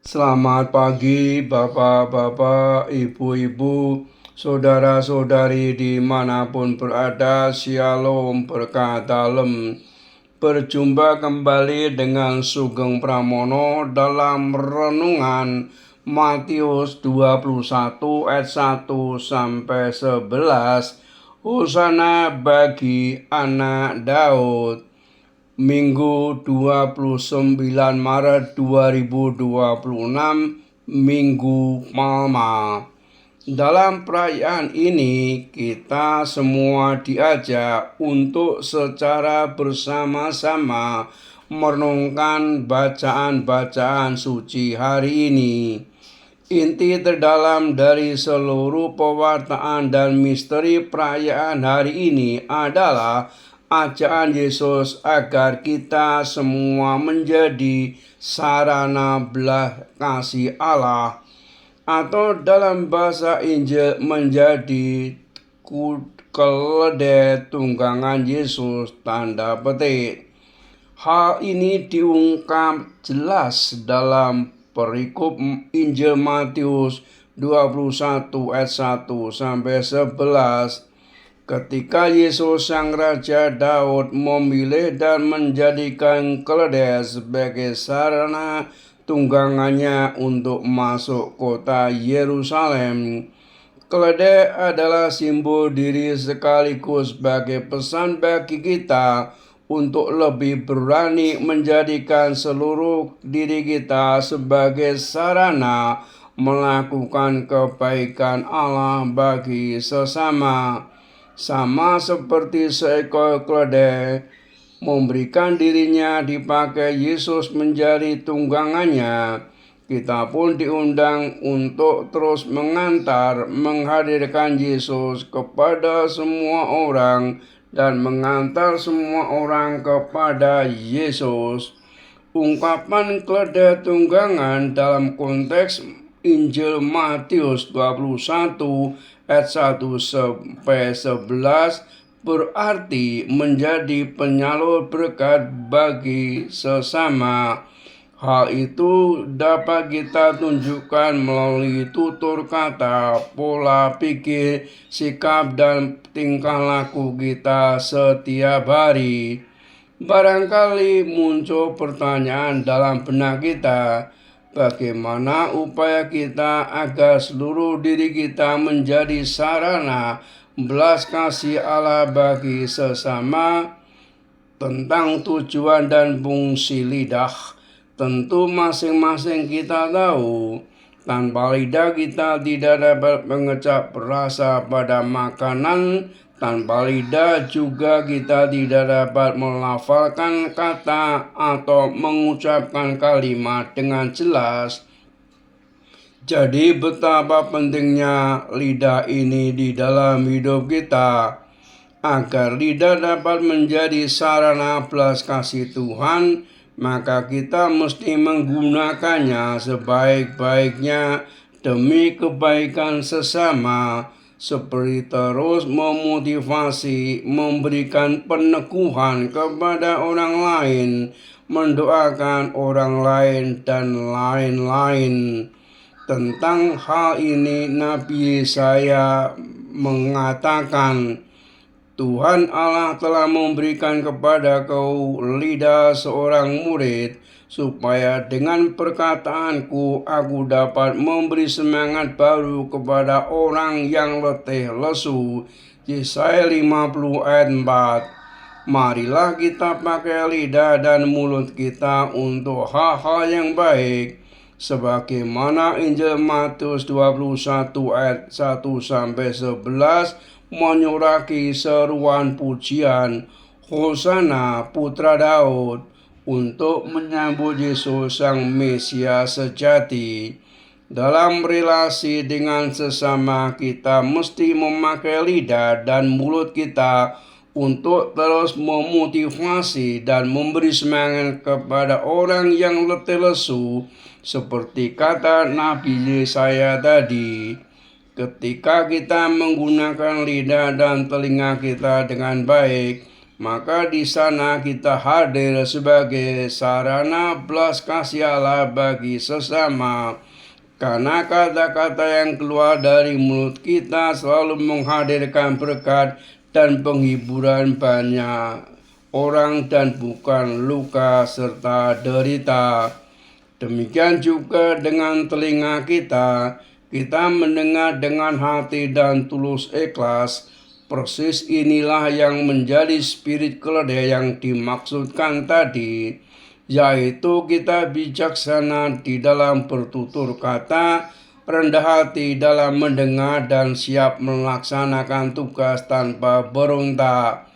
Selamat pagi Bapak-Bapak, Ibu-Ibu, Saudara-saudari dimanapun berada. Shalom, berkah dalem. Berjumpa kembali dengan Sugeng Pramono dalam renungan Matius 21 ayat 1 sampai 11. Hosana bagi anak Daud. Minggu 29 Maret 2026, Minggu Palma. Dalam perayaan ini, kita semua diajak untuk secara bersama-sama merenungkan bacaan-bacaan suci hari ini. Inti terdalam dari seluruh pewartaan dan misteri perayaan hari ini adalah ajakan Yesus agar kita semua menjadi sarana belas kasih Allah, atau dalam bahasa Injil menjadi keledai tunggangan Yesus, tanda petik. Hal ini diungkap jelas dalam perikop Injil Matius 21 ayat 1 sampai 11. Ketika Yesus sang Raja Daud memilih dan menjadikan keledai sebagai sarana tunggangannya untuk masuk kota Yerusalem. Keledai adalah simbol diri sekaligus sebagai pesan bagi kita untuk lebih berani menjadikan seluruh diri kita sebagai sarana melakukan kebaikan Allah bagi sesama. Sama seperti seekor keledai memberikan dirinya dipakai Yesus menjadi tunggangannya, kita pun diundang untuk terus menghadirkan Yesus kepada semua orang dan mengantar semua orang kepada Yesus. Ungkapan keledai tunggangan dalam konteks Injil Matius 21 ayat 1 sampai 11 berarti menjadi penyalur berkat bagi sesama. Hal itu dapat kita tunjukkan melalui tutur kata, pola pikir, sikap, dan tingkah laku kita setiap hari. Barangkali muncul pertanyaan dalam benak kita, bagaimana upaya kita agar seluruh diri kita menjadi sarana belas kasih Allah bagi sesama? Tentang tujuan dan fungsi lidah, tentu masing-masing kita tahu. Tanpa lidah kita tidak dapat mengecap rasa pada makanan. Tanpa lidah juga kita tidak dapat melafalkan kata atau mengucapkan kalimat dengan jelas. Jadi betapa pentingnya lidah ini di dalam hidup kita. Agar lidah dapat menjadi sarana belas kasih Tuhan, maka kita mesti menggunakannya sebaik-baiknya demi kebaikan sesama, seperti terus memotivasi, memberikan peneguhan kepada orang lain, mendoakan orang lain, dan lain-lain. Tentang hal ini Nabi Yesaya mengatakan, Tuhan Allah telah memberikan kepada kau lidah seorang murid, supaya dengan perkataanku aku dapat memberi semangat baru kepada orang yang letih lesu. Yesaya 50 ayat 4. Marilah kita pakai lidah dan mulut kita untuk hal-hal yang baik, sebagaimana Injil Matius 21 ayat 1 sampai 11 menyuraki seruan pujian Hosana Putra Daud untuk menyambut Yesus Sang Mesias sejati. Dalam relasi dengan sesama, kita mesti memakai lidah dan mulut kita untuk terus memotivasi dan memberi semangat kepada orang yang letih lesu, seperti kata Nabi Yesaya tadi. Ketika kita menggunakan lidah dan telinga kita dengan baik, Maka di sana kita hadir sebagai sarana belas kasih Allah bagi sesama. Karena kata-kata yang keluar dari mulut kita selalu menghadirkan berkat dan penghiburan banyak orang dan bukan luka serta derita. Demikian juga dengan telinga kita, kita mendengar dengan hati dan tulus ikhlas. Persis inilah yang menjadi spirit keledai yang dimaksudkan tadi, yaitu kita bijaksana di dalam bertutur kata, rendah hati dalam mendengar, dan siap melaksanakan tugas tanpa berontak.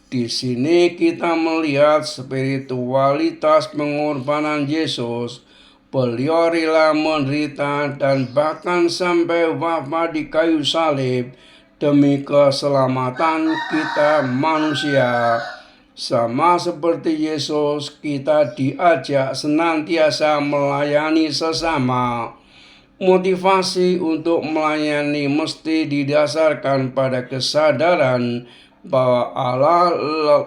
Di sini kita melihat spiritualitas pengorbanan Yesus. Beliau rela menderita dan bahkan sampai wafat di kayu salib demi keselamatan kita manusia. Sama seperti Yesus, kita diajak senantiasa melayani sesama. Motivasi untuk melayani mesti didasarkan pada kesadaran bahwa Allah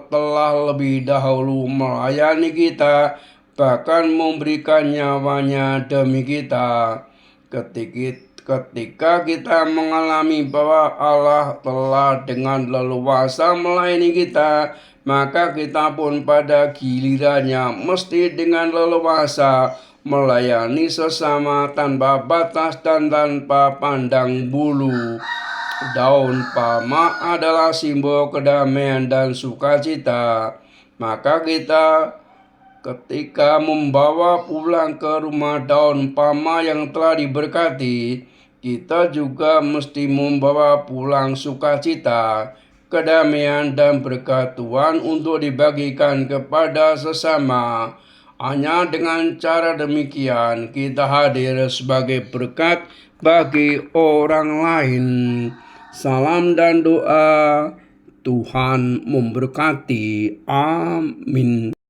telah lebih dahulu melayani kita, bahkan memberikan nyawanya demi kita. Ketika kita mengalami bahwa Allah telah dengan leluasa melayani kita, maka kita pun pada gilirannya mesti dengan leluasa melayani sesama tanpa batas dan tanpa pandang bulu. Daun palma adalah simbol kedamaian dan sukacita. Maka kita ketika membawa pulang ke rumah daun palma yang telah diberkati, kita juga mesti membawa pulang sukacita, kedamaian, dan berkat Tuhan untuk dibagikan kepada sesama. Hanya dengan cara demikian kita hadir sebagai berkat bagi orang lain. Salam dan doa, Tuhan memberkati. Amin.